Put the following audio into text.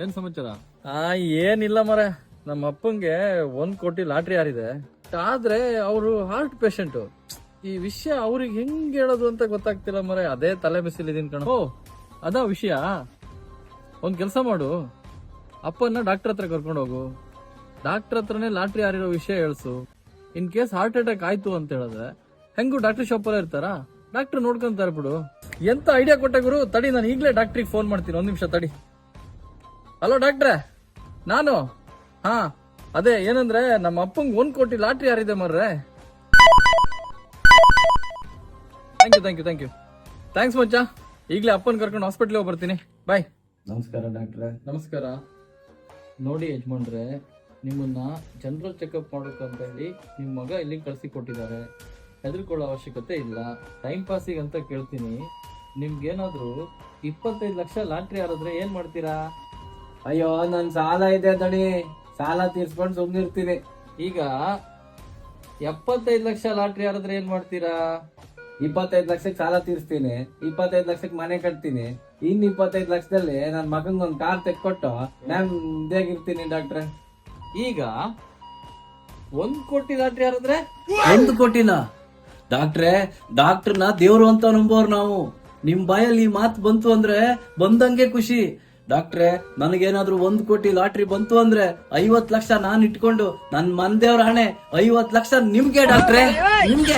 ಏನ್ ಸಮಾಚಾರ? ಏನಿಲ್ಲ ಮರ, ನಮ್ಮ ಅಪ್ಪಂಗೆ 1 ಕೋಟಿ ಲಾಟ್ರಿ ಹಾರಿದೆ. ಆದ್ರೆ ಅವರು ಹಾರ್ಟ್ ಪೇಷಂಟ್. ಈ ವಿಷಯ ಅವ್ರಿಗೆ ಹೆಂಗ್ ಹೇಳೋದು ಅಂತ ಗೊತ್ತಾಗ್ತಿಲ್ಲ ಮರ. ಅದೇ ತಲೆ ಬಿಸಿಲಿದೀನಿ ಕಣ. ಓ ಅದಾ ವಿಷಯ. ಒಂದ್ ಕೆಲಸ ಮಾಡು, ಅಪ್ಪನ್ನ ಡಾಕ್ಟರ್ ಹತ್ರ ಕರ್ಕೊಂಡು ಹೋಗು. ಡಾಕ್ಟರ್ ಹತ್ರನೇ ಲಾಟ್ರಿ ಹಾರಿರೋ ವಿಷಯ ಹೇಳ್ಸು. ಇನ್ ಕೇಸ್ ಹಾರ್ಟ್ ಅಟ್ಯಾಕ್ ಆಯ್ತು ಅಂತ ಹೇಳಿದ್ರೆ ಹೆಂಗು ಡಾಕ್ಟರ್ ಶಾಪ್ ಅಲ್ಲೇ ಇರ್ತಾರ, ಡಾಕ್ಟರ್ ನೋಡ್ಕೊಂತಾರ ಬಿಡು. ಎಂತ ಐಡಿಯಾ ಕೊಟ್ಟೆ ಗುರು. ತಡಿ, ನಾನು ಈಗಲೇ ಡಾಕ್ಟ್ರಿಗೆ ಫೋನ್ ಮಾಡ್ತೀನಿ. 1 ನಿಮಿಷ ತಡಿ. ಹಲೋ ಡಾಕ್ಟ್ರೆ, ನಾನು ಅದೇ ಏನಂದ್ರೆ ನಮ್ಮ ಅಪ್ಪಂಗ್ 1 ಕೋಟಿ ಲಾಟ್ರಿ ಹಾರಿದೆ ಮರ್ರೆ. ಥ್ಯಾಂಕ್ ಯು ಥ್ಯಾಂಕ್ಸ್ ಮಚ್ಚ. ಈಗಲೇ ಅಪ್ಪನ್ ಕರ್ಕೊಂಡು ಹಾಸ್ಪಿಟ್ಲಿಗೆ ಹೋಗಿ ಬರ್ತೀನಿ. ಬಾಯ್. ನಮಸ್ಕಾರ ಡಾಕ್ಟ್ರೆ. ನಮಸ್ಕಾರ. ನೋಡಿ ಯಜಮಾನ್ರೆ, ನಿಮ್ಮನ್ನ ಜನರಲ್ ಚೆಕಪ್ ಮಾಡೋಕಂತ ಹೇಳಿ ನಿಮ್ಮ ಮಗ ಇಲ್ಲಿ ಕಳ್ಸಿ ಕೊಟ್ಟಿದ್ದಾರೆ. ಹೆದರ್ಕೊಳ್ಳೋ ಅವಶ್ಯಕತೆ ಇಲ್ಲ. ಟೈಮ್ ಪಾಸಿಗೆ ಅಂತ ಕೇಳ್ತೀನಿ. ನಿಮ್ಗೇನಾದ್ರೂ 25 ಲಕ್ಷ ಲಾಟ್ರಿ ಹಾರಿದ್ರೆ ಏನ್ ಮಾಡ್ತೀರಾ? ಅಯ್ಯೋ, ನನ್ ಸಾಲ ಇದೆ ದಣಿ, ಸಾಲ ತೀರ್ಸ್ಕೊಂಡು ಸುಮ್ನಿರ್ತೀನಿ. ಈಗ 75 ಲಕ್ಷ ಲಾಟ್ರಿ ಹಾರಿದ್ರೆ ಏನ್ ಮಾಡ್ತೀರಾ? 25 ಲಕ್ಷಕ್ಕೆ ಸಾಲ ತೀರ್ಸ್ತೀನಿ, 25 ಲಕ್ಷಕ್ಕೆ ಮನೆ ಕಟ್ತೀನಿ. ಇನ್ 25 ಲಕ್ಷದಲ್ಲಿ ನನ್ ಮಗಂಗ್ ಒಂದ್ ಕಾರ್ ತೆಕ್ಕೊಟ್ಟು ನಾನ್ ಇರ್ತೀನಿ ಡಾಕ್ಟ್ರೆ. ಈಗ 1 ಕೋಟಿ ಲಾಟ್ರಿ ಹಾರಿದ್ರೆ 1 ಕೋಟಿನ ಡಾಕ್ಟ್ರೆ, ಡಾಕ್ಟರ್ನ ದೇವ್ರು ಅಂತ ನಂಬೋರು ನಾವು. ನಿಮ್ ಬಾಯಲ್ಲಿ ಈ ಮಾತು ಬಂತು ಅಂದ್ರೆ ಬಂದಂಗೆ ಖುಷಿ. ಡಾಕ್ಟ್ರೆ, ನನಗೇನಾದ್ರೂ 1 ಕೋಟಿ ಲಾಟ್ರಿ ಬಂತು ಅಂದ್ರೆ 50 ಲಕ್ಷ ನಾನ್ ಇಟ್ಕೊಂಡು ನನ್ ಮನ್ದೇವ್ರ ಹಣೆ 50 ಲಕ್ಷ ನಿಮ್ಗೆ ಡಾಕ್ಟ್ರೆ, ನಿಮ್ಗೆ.